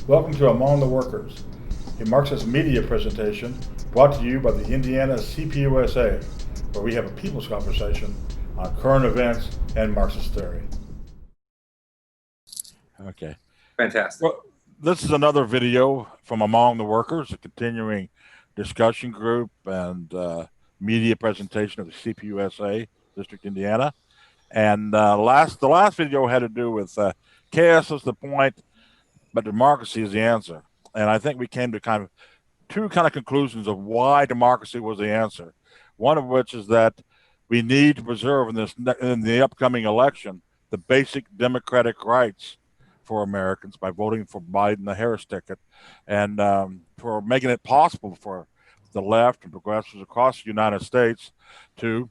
Welcome to Among the Workers, a Marxist media presentation brought to you by the Indiana CPUSA, where we have a people's conversation on current events and Marxist theory. Okay. Fantastic. Well, this is another video from Among the Workers, a continuing discussion group and media presentation of the CPUSA, District Indiana. And the last video had to do with chaos is the point, but democracy is the answer. And I think we came to two conclusions of why democracy was the answer. One of which is that we need to preserve in the upcoming election the basic democratic rights for Americans by voting for Biden, the Harris ticket, and for making it possible for the left and progressives across the United States to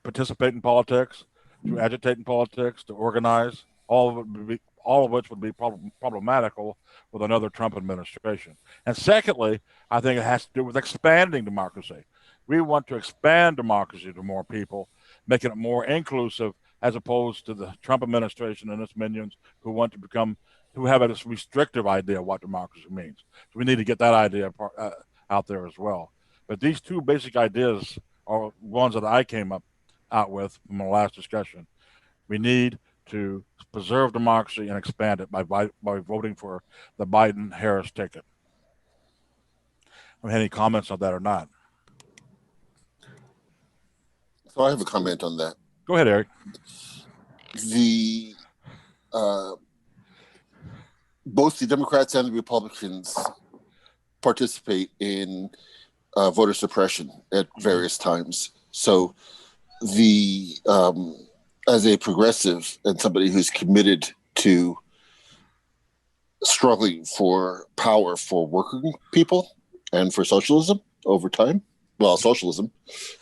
participate in politics, to agitate in politics, to organize, all of which would be problematical with another Trump administration. And secondly, I think it has to do with expanding democracy. We want to expand democracy to more people, making it more inclusive, as opposed to the Trump administration and its minions who have a restrictive idea of what democracy means. So we need to get that idea out there as well. But these two basic ideas are ones that I came out with from the last discussion. We need to preserve democracy and expand it by voting for the Biden-Harris ticket. Any comments on that or not? So I have a comment on that. Go ahead, Eric. Both the Democrats and the Republicans participate in voter suppression at various times. So as a progressive and somebody who's committed to struggling for power for working people and for socialism over time, well, socialism,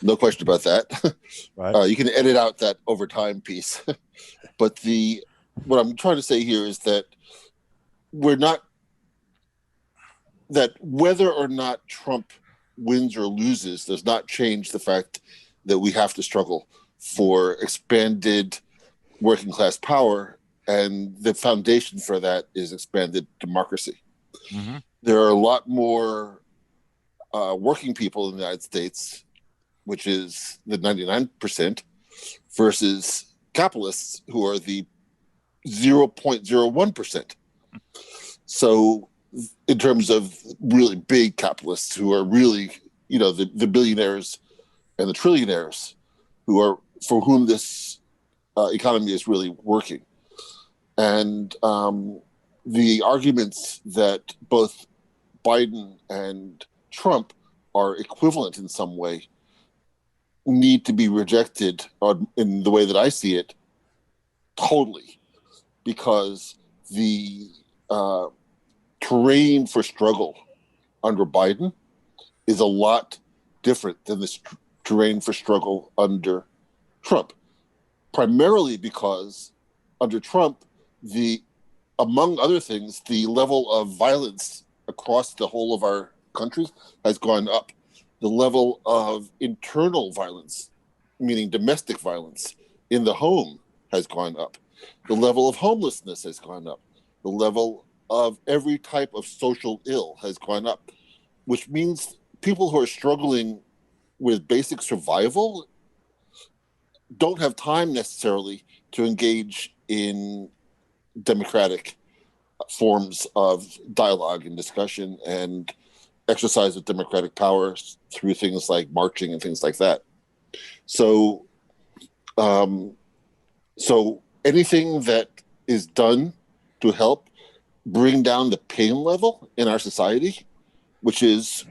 no question about that. Right. You can edit out that over time piece. But what I'm trying to say here is that that whether or not Trump wins or loses does not change the fact that we have to struggle for expanded working class power, and the foundation for that is expanded democracy. Mm-hmm. There are a lot more working people in the United States, which is the 99%, versus capitalists who are the 0.01%. So in terms of really big capitalists who are really, the billionaires and the trillionaires for whom this economy is really working. And the arguments that both Biden and Trump are equivalent in some way need to be rejected in the way that I see it totally, because the terrain for struggle under Biden is a lot different than the terrain for struggle under Trump, primarily because under Trump, among other things, the level of violence across the whole of our country has gone up. The level of internal violence, meaning domestic violence in the home, has gone up. The level of homelessness has gone up. The level of every type of social ill has gone up, which means people who are struggling with basic survival don't have time necessarily to engage in democratic forms of dialogue and discussion and exercise of democratic power through things like marching and things like that. So anything that is done to help bring down the pain level in our society, which is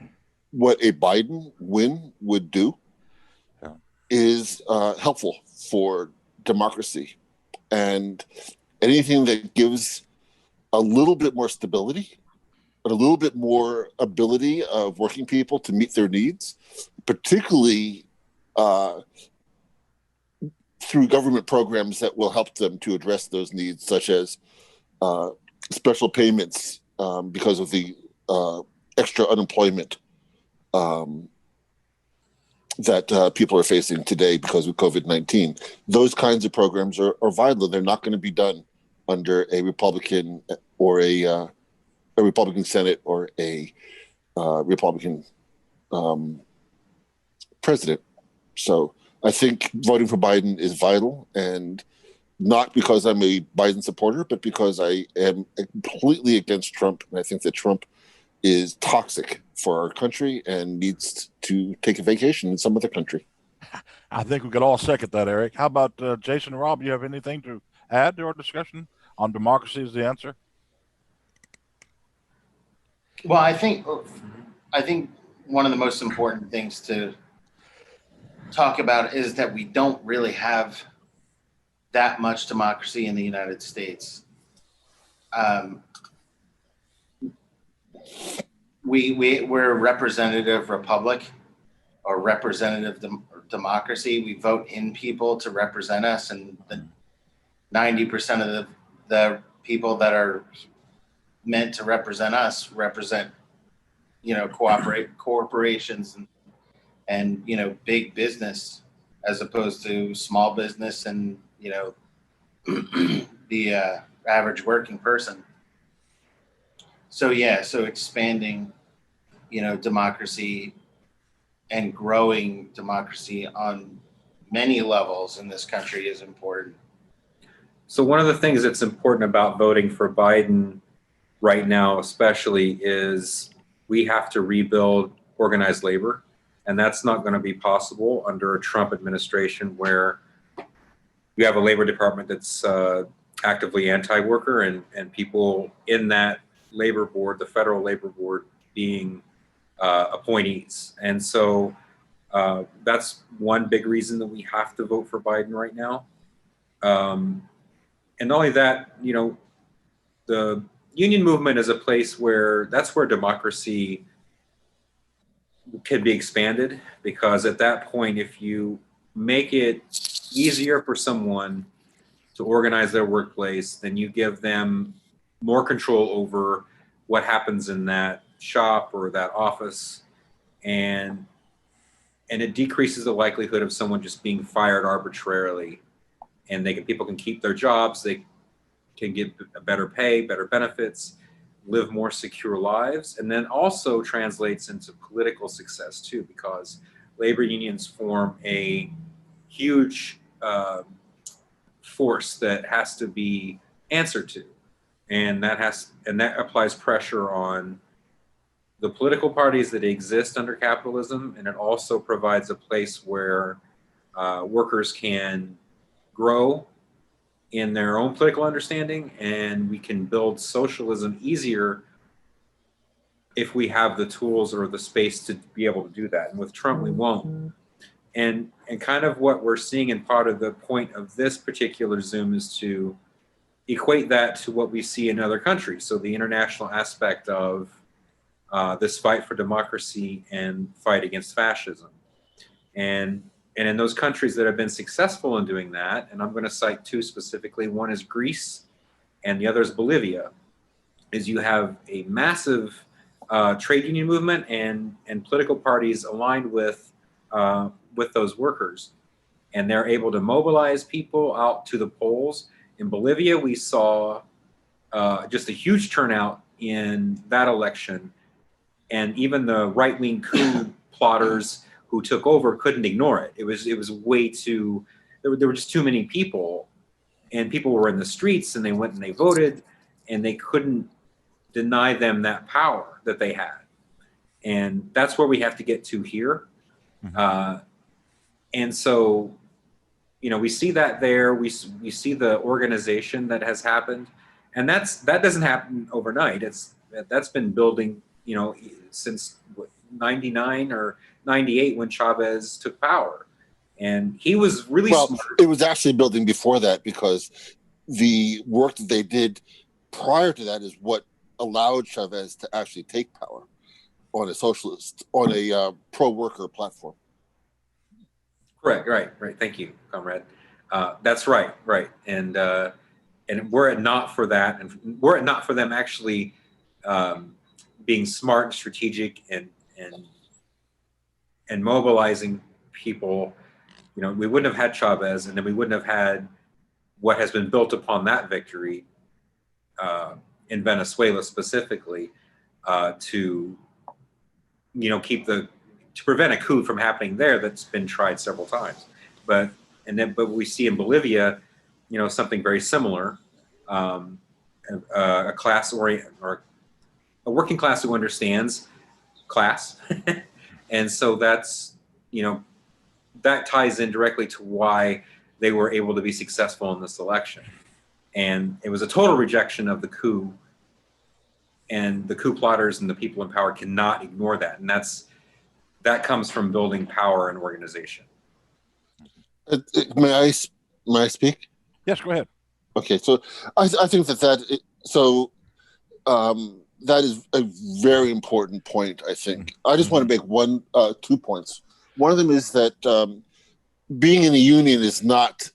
what a Biden win would do, is helpful for democracy. And anything that gives a little bit more stability, but a little bit more ability of working people to meet their needs, particularly through government programs that will help them to address those needs, such as special payments because of the extra unemployment that people are facing today because of COVID-19. Those kinds of programs are vital. They're not going to be done under a Republican or a a Republican Senate or a Republican president. So I think voting for Biden is vital, and not because I'm a Biden supporter, but because I am completely against Trump, and I think that Trump is toxic for our country and needs to take a vacation in some other country. I think we could all second that, Eric. How about Jason and Rob? You have anything to add to our discussion on democracy is the answer? Well, I think one of the most important things to talk about is that we don't really have that much democracy in the United States. We're a representative republic or representative democracy. We vote in people to represent us, and the 90% of the people that are meant to represent us represent, corporations and big business, as opposed to small business and the average working person. So expanding democracy and growing democracy on many levels in this country is important. So one of the things that's important about voting for Biden right now especially is we have to rebuild organized labor, and that's not going to be possible under a Trump administration where you have a labor department that's actively anti-worker and people in that labor board, the federal labor board, being appointees. And so that's one big reason that we have to vote for Biden right now. And not only that, the union movement is a place where that's where democracy can be expanded, because at that point, if you make it easier for someone to organize their workplace, then you give them more control over what happens in that shop or that office, and it decreases the likelihood of someone just being fired arbitrarily, and people can keep their jobs, they can get a better pay, better benefits, live more secure lives, and then also translates into political success too, because labor unions form a huge force that has to be answered to, and that applies pressure on the political parties that exist under capitalism, and it also provides a place where workers can grow in their own political understanding, and we can build socialism easier if we have the tools or the space to be able to do that. And with Trump, we won't. And kind of what we're seeing, and part of the point of this particular Zoom is to equate that to what we see in other countries. So the international aspect of this fight for democracy and fight against fascism. And in those countries that have been successful in doing that, and I'm going to cite two specifically, one is Greece and the other is Bolivia, is you have a massive trade union movement and political parties aligned with those workers. And they're able to mobilize people out to the polls. In Bolivia, we saw just a huge turnout in that election. And even the right-wing coup plotters who took over couldn't ignore it. It was way too, there were just too many people, and people were in the streets, and they went and they voted, and they couldn't deny them that power that they had. And that's where we have to get to here. Mm-hmm. And so, we see that there, we see the organization that has happened, and that doesn't happen overnight. That's been building, since 99 or 98 when Chavez took power. And he was really smart. It was actually building before that, because the work that they did prior to that is what allowed Chavez to actually take power on a pro-worker platform. Correct, right. Thank you, comrade. That's right. And were it not for that, and were it not for them actually being smart and strategic and mobilizing people, we wouldn't have had Chavez, and then we wouldn't have had what has been built upon that victory in Venezuela specifically, to to prevent a coup from happening there that's been tried several times. But we see in Bolivia, something very similar, a class or a working class who understands class, and so that's that ties in directly to why they were able to be successful in this election. And it was a total rejection of the coup, and the coup plotters and the people in power cannot ignore that. And that comes from building power and organization. May I speak? Yes, go ahead. Okay, so I think that is a very important point. I think I just want to make 2 points. One of them is that being in a union does not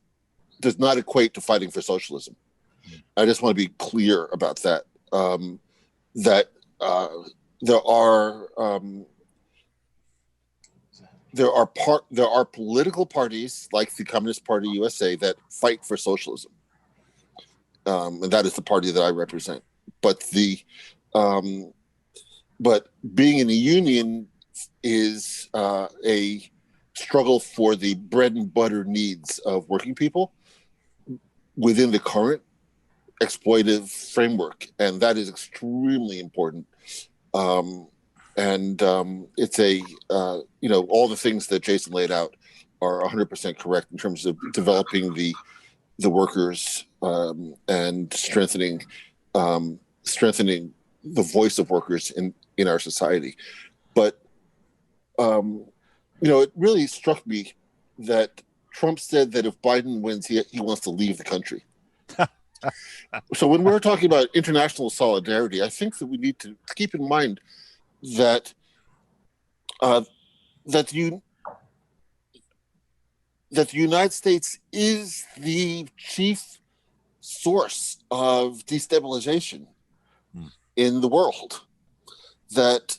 equate to fighting for socialism. I just want to be clear about that. That there are political parties like the Communist Party USA that fight for socialism, and that is the party that I represent. But but being in a union is a struggle for the bread and butter needs of working people within the current exploitive framework, and that is extremely important. It's all the things that Jason laid out are 100% correct in terms of developing the workers and strengthening the voice of workers in our society. But it really struck me that Trump said that if Biden wins, he wants to leave the country. So when we're talking about international solidarity, I think that we need to keep in mind that the United States is the chief source of destabilization in the world. That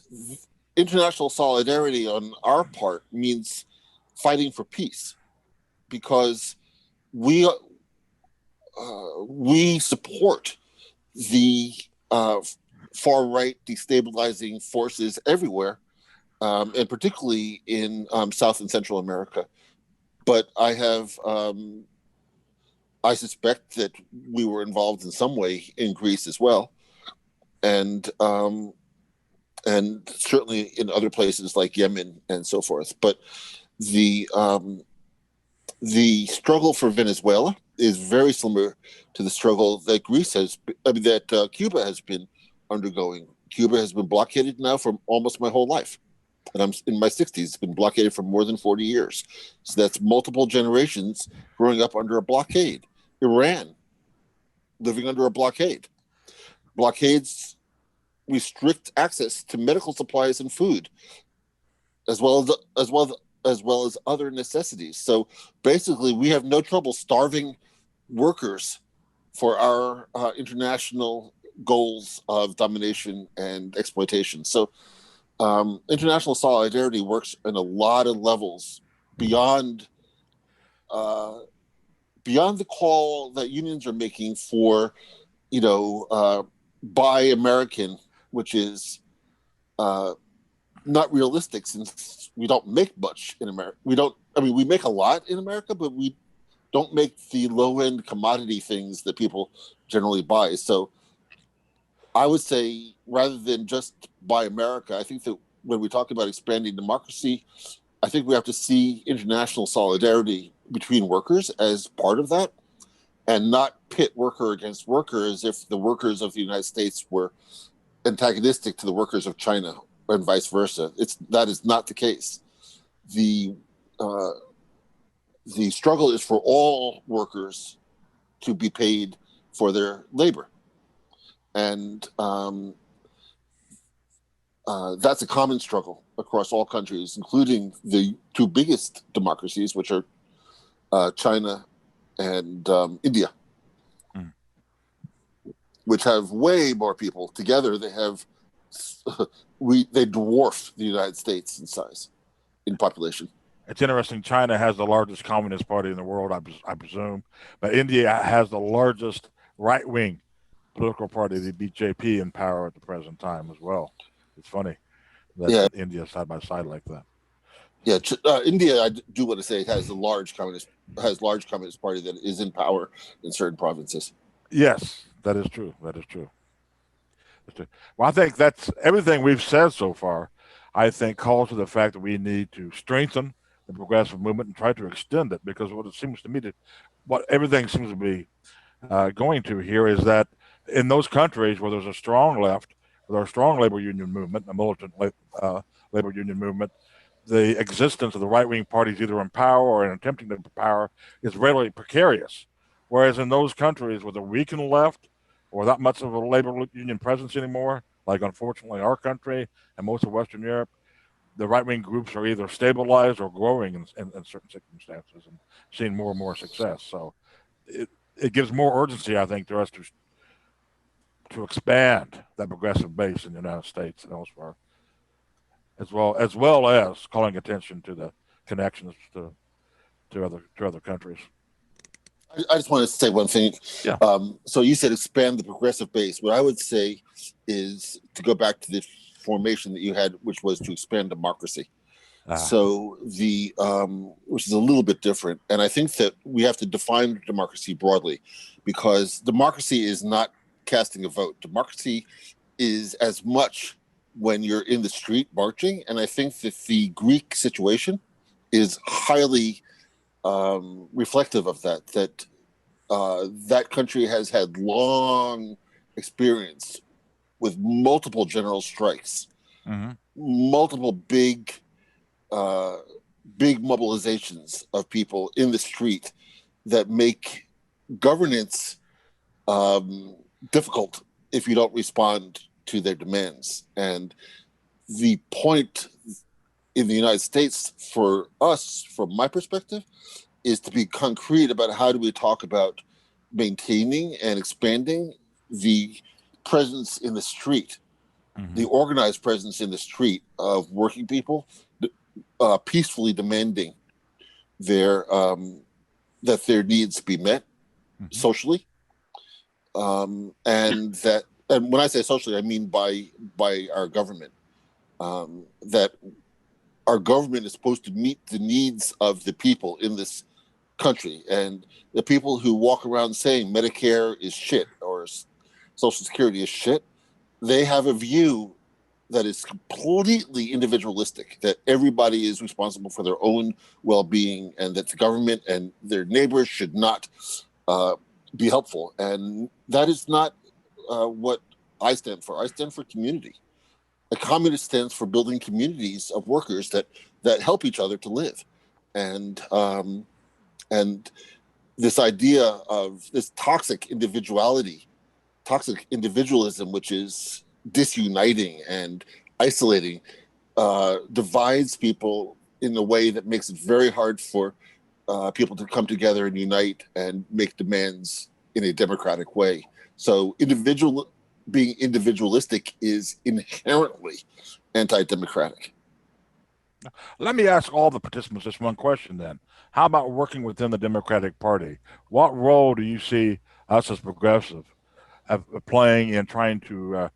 international solidarity on our part means fighting for peace, because we support the far right destabilizing forces everywhere, and particularly in South and Central America. But I suspect that we were involved in some way in Greece as well, and certainly in other places like Yemen and so forth. But the struggle for Venezuela is very similar to the struggle that Cuba has been undergoing. Cuba has been blockaded now for almost my whole life, and I'm in my 60s. It's been blockaded for more than 40 years. So that's multiple generations growing up under a blockade. Iran, living under a blockade. Blockades restrict access to medical supplies and food, as well as other necessities. So basically, we have no trouble starving workers for our international goals of domination and exploitation. So international solidarity works in a lot of levels beyond the call that unions are making for, buy American, which is not realistic, since we don't make much in America. We make a lot in America, but we don't make the low-end commodity things that people generally buy. So I would say, rather than just buy America, I think that when we talk about expanding democracy, I think we have to see international solidarity between workers as part of that, and not pit worker against worker as if the workers of the United States were antagonistic to the workers of China, and vice versa. That is not the case. The struggle is for all workers to be paid for their labor, and that's a common struggle across all countries, including the two biggest democracies, which are China and India, which have way more people. Together, they dwarf the United States in size, in population. It's interesting. China has the largest communist party in the world, I presume, but India has the largest right-wing political party, the BJP, in power at the present time as well. It's funny that, Yeah, that India is side by side like that. yeah. India, I do want to say, has large communist party that is in power in certain provinces. Yes, that is true. That is true. Well, I think that's everything we've said so far. I think calls to the fact that we need to strengthen the progressive movement and try to extend it, because what it seems to me to, what everything seems to be going to here is that in those countries where there's a strong left, where there's a strong labor union movement, a militant labor union movement, the existence of the right wing parties either in power or in attempting to power is really precarious. Whereas in those countries with a weakened left or without much of a labor union presence anymore, like unfortunately our country and most of Western Europe, the right wing groups are either stabilized or growing in certain circumstances and seeing more and more success. So it gives more urgency, I think, to us to expand that progressive base in the United States and elsewhere, as well as calling attention to the connections to other countries. I just want to say one thing. Yeah. So you said expand the progressive base. What I would say is to go back to the formation that you had, which was to expand democracy. So which is a little bit different. And I think that we have to define democracy broadly, because democracy is not casting a vote. Democracy is as much when you're in the street marching. And I think that the Greek situation is highly reflective of that. That country has had long experience with multiple general strikes, multiple big mobilizations of people in the street that make governance difficult if you don't respond to their demands. And the point in the United States for us, from my perspective, is to be concrete about how do we talk about maintaining and expanding the presence in the street, the organized presence in the street of working people peacefully demanding that their needs be met socially, and when I say socially, I mean by our government. That our government is supposed to meet the needs of the people in this country, and the people who walk around saying Medicare is shit or Social Security is shit, they have a view that is completely individualistic, that everybody is responsible for their own well-being, and that the government and their neighbors should not be helpful. And that is not what I stand for. I stand for community. A communist stands for building communities of workers that help each other to live. And this idea of this toxic individualism, which is disuniting and isolating, divides people in a way that makes it very hard for people to come together and unite and make demands in a democratic way. So being individualistic is inherently anti-democratic. Let me ask all the participants just one question then. How about working within the Democratic Party? What role do you see us as progressive playing in trying to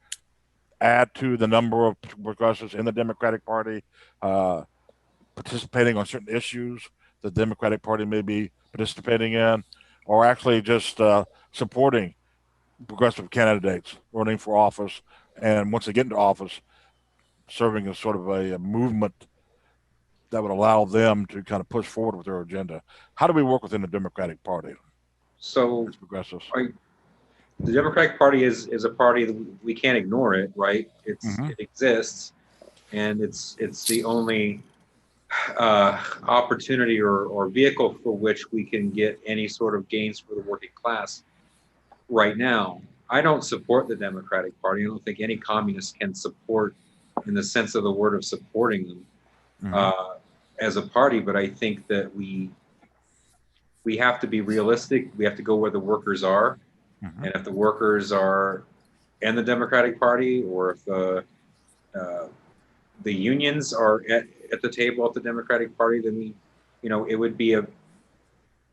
add to the number of progressives in the Democratic Party, participating on certain issues the Democratic Party may be participating in, or actually just supporting progressive candidates running for office, and once they get into office, serving as sort of a movement that would allow them to kind of push forward with their agenda? How do we work within the Democratic Party So as progressives? the Democratic Party is a party that we can't ignore it, right? It exists, and it's the only opportunity or vehicle for which we can get any sort of gains for the working class right now. I don't support the Democratic Party. I don't think any communist can support, in the sense of the word of supporting them as a party, but I think that we have to be realistic. We have to go where the workers are. And if the workers are in the Democratic Party, or if the unions are at the table at the Democratic Party, then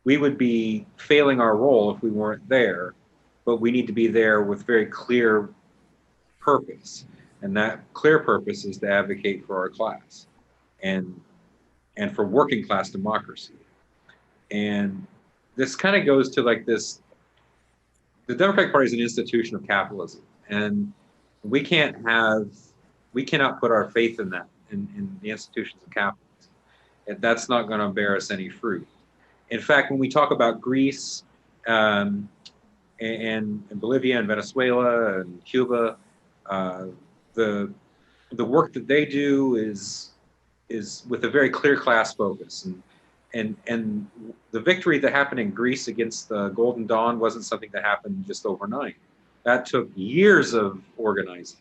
we would be failing our role if we weren't there. but we need to be there with very clear purpose. And that clear purpose is to advocate for our class and for working class democracy. And this kind of goes to like this, the Democratic Party is an institution of capitalism, and we cannot put our faith in that, in the institutions of capitalism. And that's not going to bear us any fruit. In fact, when we talk about Greece and Bolivia and Venezuela and Cuba, the work that they do is with a very clear class focus. And the victory that happened in Greece against the Golden Dawn wasn't something that happened just overnight. That took years of organizing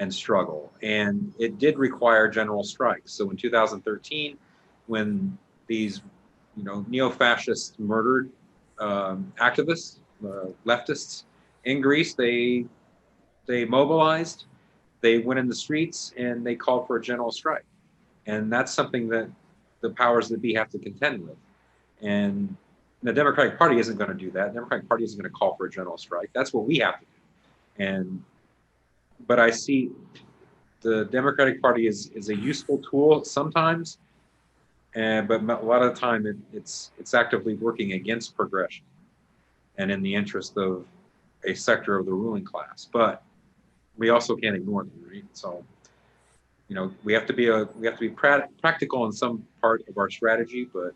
and struggle, and it did require general strikes. So in 2013, when these neo-fascists murdered activists, leftists in Greece, they mobilized, they went in the streets, and they called for a general strike. And that's something that the powers that be have to contend with. And the Democratic Party isn't going to do that. The Democratic Party isn't going to call for a general strike. That's what we have to do. But I see the Democratic Party is a useful tool sometimes, but a lot of the time it's actively working against progression and in the interest of a sector of the ruling class. But we also can't ignore them, right? So, we have to be practical in some part of our strategy, but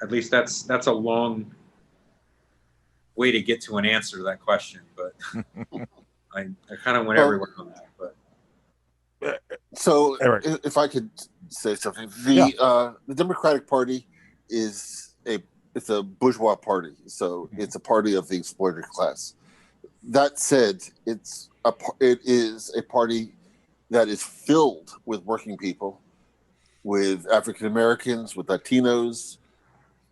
at least that's a long way to get to an answer to that question. But I kind of went everywhere on that. But So, Eric. if I could say something, the Democratic Party it's a bourgeois party, so it's a party of the exploited class. That said, it is a party that is filled with working people, with African Americans, with Latinos,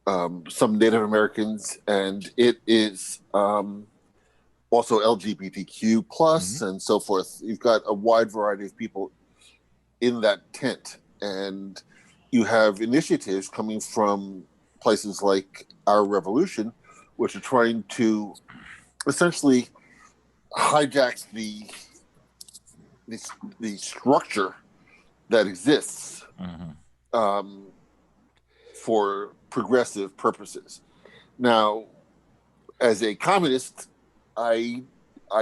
some Native Americans, and it is also LGBTQ plus and so forth. You've got a wide variety of people in that tent, and you have initiatives coming from places like Our Revolution, which are trying to essentially hijack the structure that exists for progressive purposes. Now, as a communist, I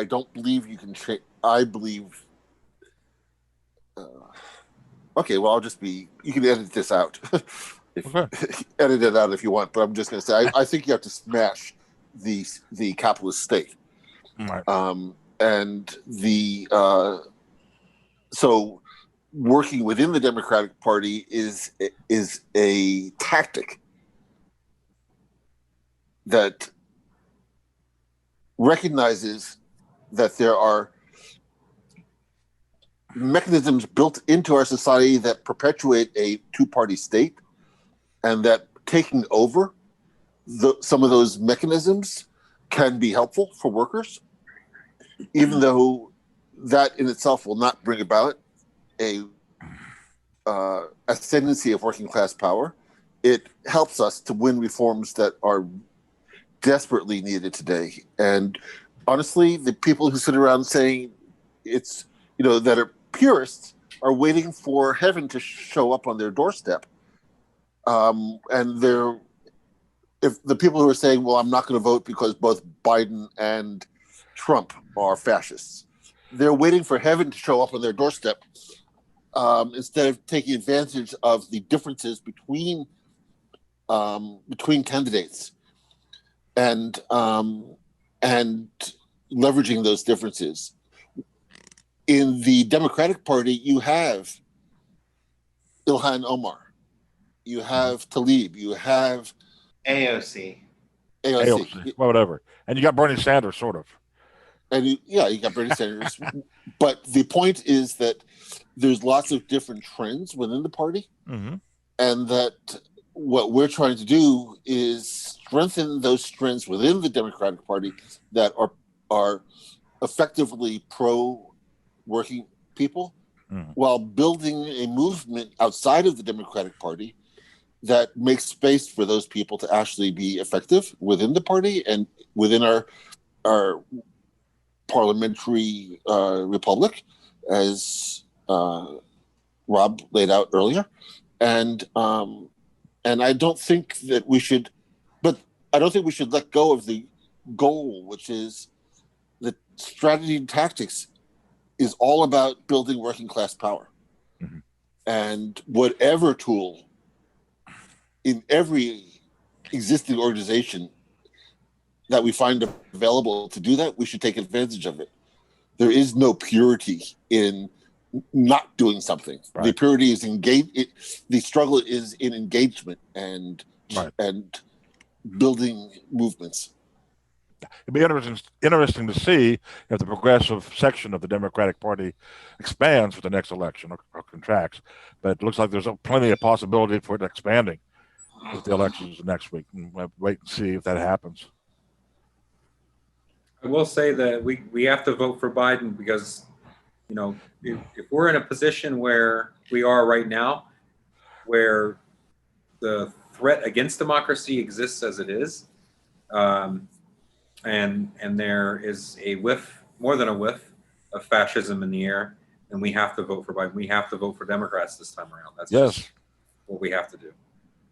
don't believe you can change. I believe. Okay, well, you can edit this out. Edit it out if you want, but I'm just going to say I think you have to smash the capitalist state. Right. And so working within the Democratic Party is a tactic that recognizes that there are mechanisms built into our society that perpetuate a two-party state, and that taking over some of those mechanisms can be helpful for workers, even though that in itself will not bring about a ascendancy of working class power. It helps us to win reforms that are desperately needed today. And honestly, the people who sit around saying it's, that are purists are waiting for heaven to show up on their doorstep. And if the people who are saying, well, I'm not going to vote because both Biden and Trump are fascists, they're waiting for heaven to show up on their doorstep instead of taking advantage of the differences between candidates and leveraging those differences. In the Democratic Party, you have Ilhan Omar, you have Tlaib, you have AOC. Whatever. And you got Bernie Sanders, sort of. And you got Bernie Sanders. But the point is that there's lots of different trends within the party, and that what we're trying to do is strengthen those trends within the Democratic Party that are effectively pro-working people, while building a movement outside of the Democratic Party that makes space for those people to actually be effective within the party and within our parliamentary republic, as Rob laid out earlier, and I don't think that we should, but I don't think we should let go of the goal, which is that strategy and tactics is all about building working class power, and whatever tool in every existing organization that we find available to do that, we should take advantage of it. There is no purity in not doing something. Right. The purity is the struggle is in engagement and building movements. It'd be interesting to see if the progressive section of the Democratic Party expands for the next election or contracts. But it looks like there's plenty of possibility for it expanding with the elections next week. And we'll have to wait and see if that happens. I will say that we have to vote for Biden because, you know, if we're in a position where we are right now, where the threat against democracy exists as it is, and there is a whiff, more than a whiff, of fascism in the air, and we have to vote for Biden. We have to vote for Democrats this time around. That's just what we have to do.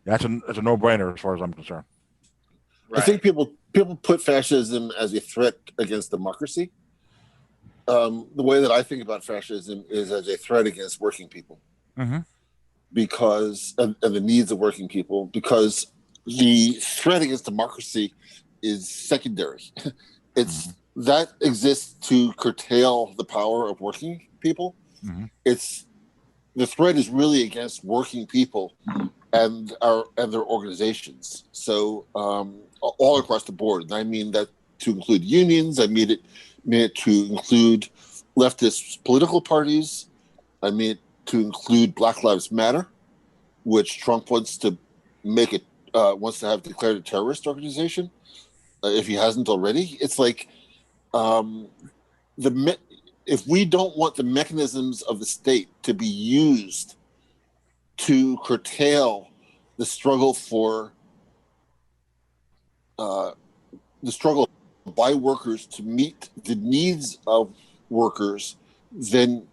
That's a no-brainer as far as I'm concerned. Right. I think people put fascism as a threat against democracy. The way that I think about fascism is as a threat against working people, because and the needs of working people. Because the threat against democracy is secondary. It's that exists to curtail the power of working people. It's the threat is really against working people and their organizations. So all across the board, and I mean that to include unions. I mean it to include leftist political parties. I mean it to include Black Lives Matter, which Trump wants to make it wants to have declared a terrorist organization. If he hasn't already, it's like if we don't want the mechanisms of the state to be used to curtail the struggle for the struggle by workers to meet the needs of workers, then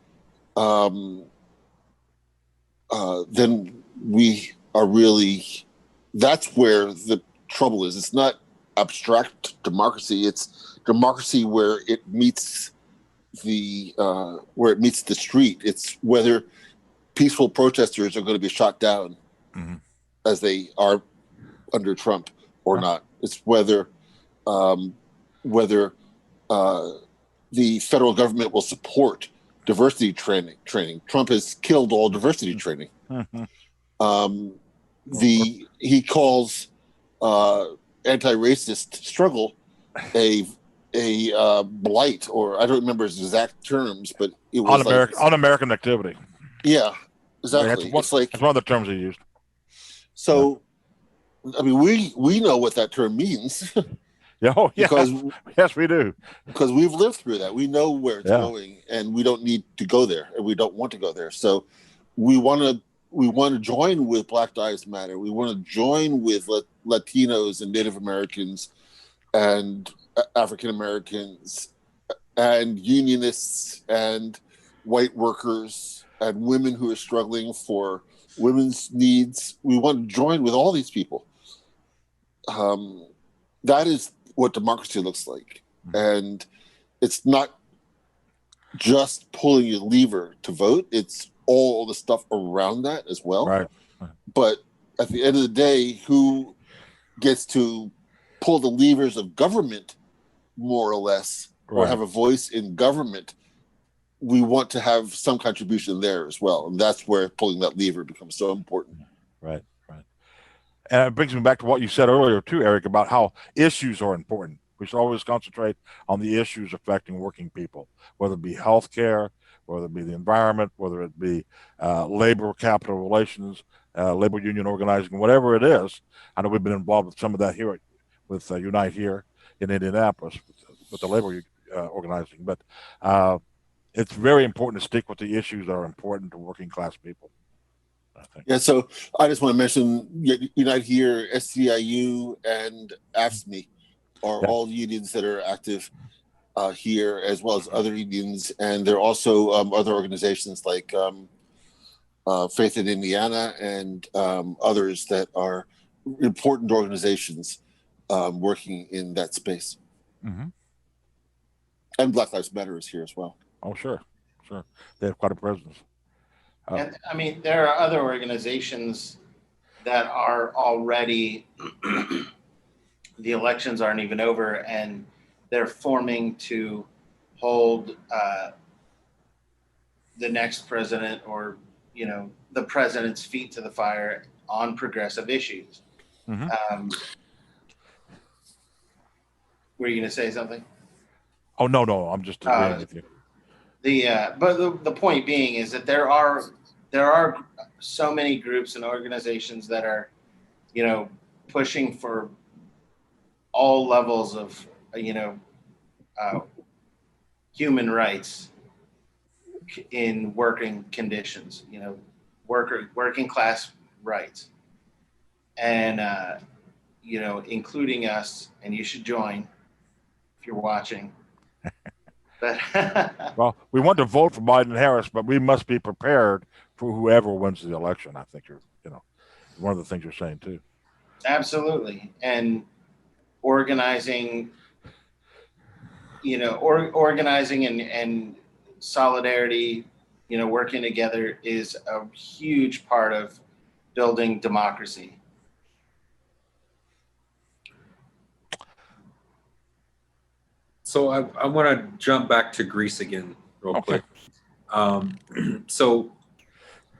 we are really, that's where the trouble is. It's not abstract democracy. It's democracy where it meets the street. It's whether peaceful protesters are going to be shot down as they are under Trump or not. It's whether the federal government will support diversity training. Trump has killed all diversity training. He calls anti-racist struggle a blight, or I don't remember his exact terms, but it was un-American activity. Yeah, exactly. It's one of the terms he used. So, I mean, we know what that term means. Because yes, we do. Because we've lived through that. We know where it's going, and we don't need to go there, and we don't want to go there. So, we want to join with Black Lives Matter. We want to join with Latinos and Native Americans and African Americans and unionists and white workers and women who are struggling for women's needs. We want to join with all these people. That is what democracy looks like. And it's not just pulling a lever to vote. It's all the stuff around that as well. Right. But at the end of the day, who gets to pull the levers of government more or less, or have a voice in government? We want to have some contribution there as well. And that's where pulling that lever becomes so important. Right. And it brings me back to what you said earlier too, Eric, about how issues are important. We should always concentrate on the issues affecting working people, whether it be healthcare, whether it be the environment, whether it be labor, capital relations, labor union organizing, whatever it is. I know we've been involved with some of that here with Unite here in Indianapolis with the labor organizing. But it's very important to stick with the issues that are important to working class people. I think. Yeah, so I just want to mention Unite Here, SCIU, and AFSCME are all unions that are active here, as well as other unions. And there are also other organizations like Faith in Indiana and others that are important organizations working in that space. Mm-hmm. And Black Lives Matter is here as well. Oh, sure. They have quite a presence. And I mean, there are other organizations that are already, the elections aren't even over, and they're forming to hold the next president, or, you know, the president's feet to the fire on progressive issues. Mm-hmm. Were you going to say something? Oh, no, I'm just agreeing with you. But the point being is that there are so many groups and organizations that are, you know, pushing for all levels of, you know, human rights in working conditions, you know, working class rights, and you know, including us. And you should join if you're watching. But Well, we want to vote for Biden and Harris, but we must be prepared for whoever wins the election. I think one of the things you're saying too. absolutely. And organizing, you know, organizing and solidarity, you know, working together is a huge part of building democracy. So I want to jump back to Greece again real quick. So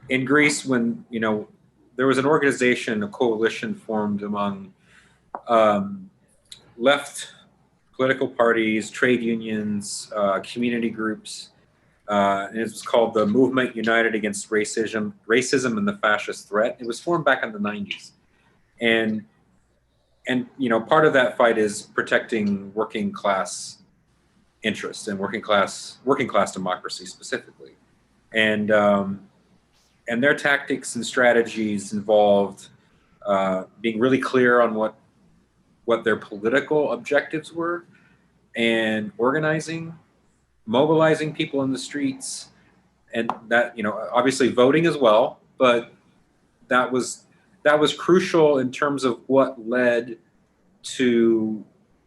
in Greece, when, you know, there was an organization, a coalition formed among left political parties, trade unions, community groups, and it was called the Movement United Against Racism and the Fascist Threat. It was formed back in the 90s. And you know, part of that fight is protecting working class interests and working class democracy specifically. And their tactics and strategies involved being really clear on what their political objectives were, and organizing, mobilizing people in the streets, and that, you know, obviously voting as well, but that was crucial in terms of what led to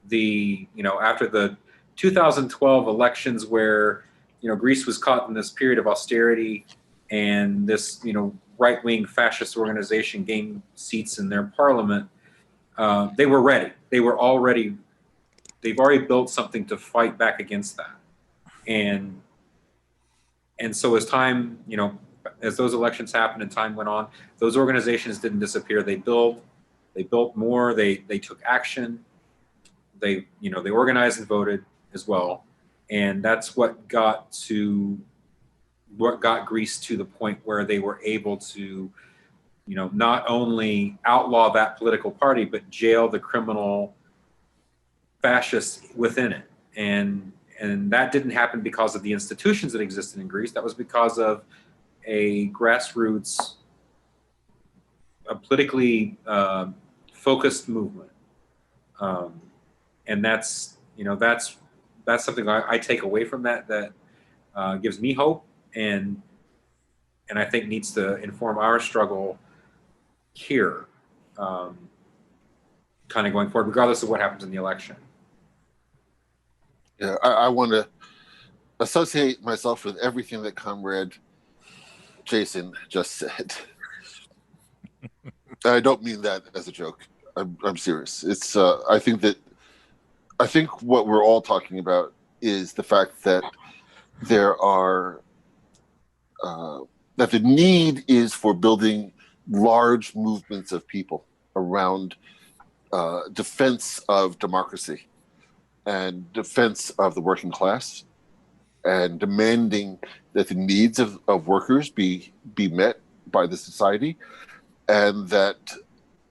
the, you know, after the 2012 elections, where, you know, Greece was caught in this period of austerity, and this, you know, right-wing fascist organization gained seats in their parliament. They were ready. They've already built something to fight back against that. And so as time, you know, as those elections happened and time went on, those organizations didn't disappear. They built more, they took action, they, you know, they organized and voted as well. And that's what got Greece to the point where they were able to, you know, not only outlaw that political party, but jail the criminal fascists within it. And that didn't happen because of the institutions that existed in Greece. That was because of a grassroots, a politically focused movement. And that's, you know, that's something I take away from that gives me hope, and I think needs to inform our struggle here, kind of going forward, regardless of what happens in the election. Yeah, I want to associate myself with everything that Comrade Jason just said. I don't mean that as a joke. I'm serious. It's I think what we're all talking about is the fact that there are that the need is for building large movements of people around defense of democracy and defense of the working class, and demanding that the needs of workers be met by the society, and that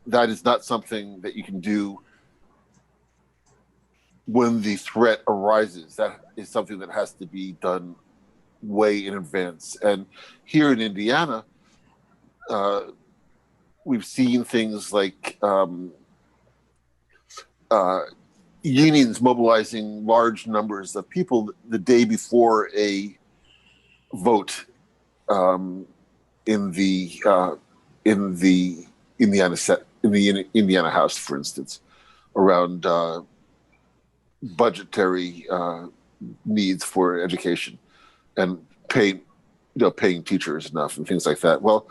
is not something that you can do when the threat arises. That is something that has to be done way in advance. And here in Indiana, we've seen things like unions mobilizing large numbers of people the day before a vote in the Indiana House, for instance, around budgetary needs for education and paying teachers enough and things like that. Well,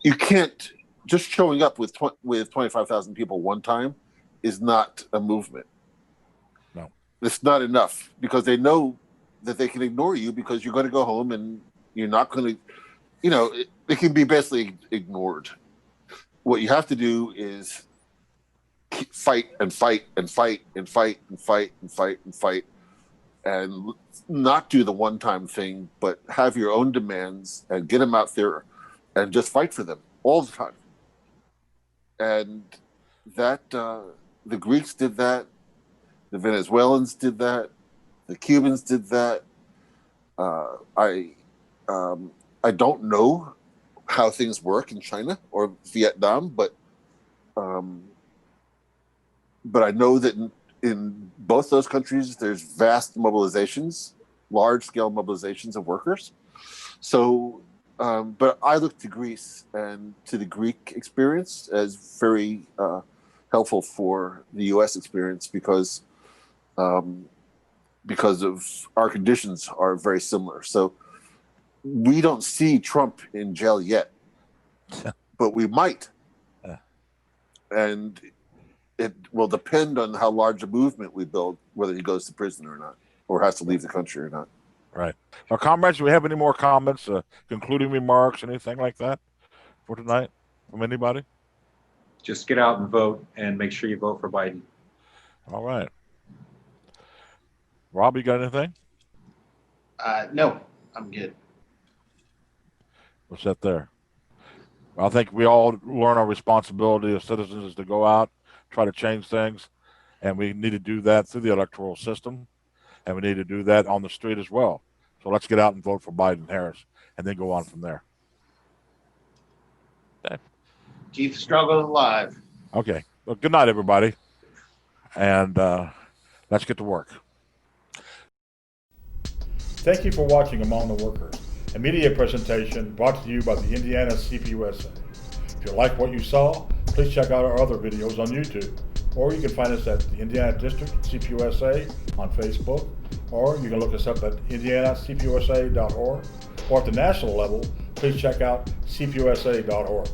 you can't just showing up with 25,000 people one time is not a movement. No, it's not enough because they know that they can ignore you because you're going to go home and you're not going to, it can be basically ignored. What you have to do is fight and fight and fight and fight and fight and fight and fight and not do the one-time thing, but have your own demands and get them out there and just fight for them all the time. And that the Greeks did that, the Venezuelans did that, the Cubans did that. I don't know how things work in China or Vietnam, but I know that in both those countries, there's vast mobilizations, large-scale mobilizations of workers. So, but I look to Greece and to the Greek experience as very helpful for the U.S. experience because of our conditions are very similar. So we don't see Trump in jail yet, but we might. And it will depend on how large a movement we build, whether he goes to prison or not, or has to leave the country or not. Right. Now, comrades, do we have any more comments, concluding remarks, anything like that for tonight from anybody? Just get out and vote and make sure you vote for Biden. All right. Rob, you got anything? No, I'm good. We'll sit there. I think we all learn our responsibility as citizens is to go out, try to change things, and we need to do that through the electoral system, and we need to do that on the street as well. So let's get out and vote for Biden and Harris, and then go on from there. Okay. Keep the struggle alive. Okay. Well, good night, everybody, and let's get to work. Thank you for watching Among the Workers, a media presentation brought to you by the Indiana CPUSA. If you like what you saw, please check out our other videos on YouTube, or you can find us at the Indiana District CPUSA on Facebook, or you can look us up at indianacpusa.org, or at the national level, please check out cpusa.org.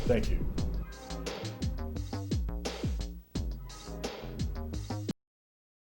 Thank you.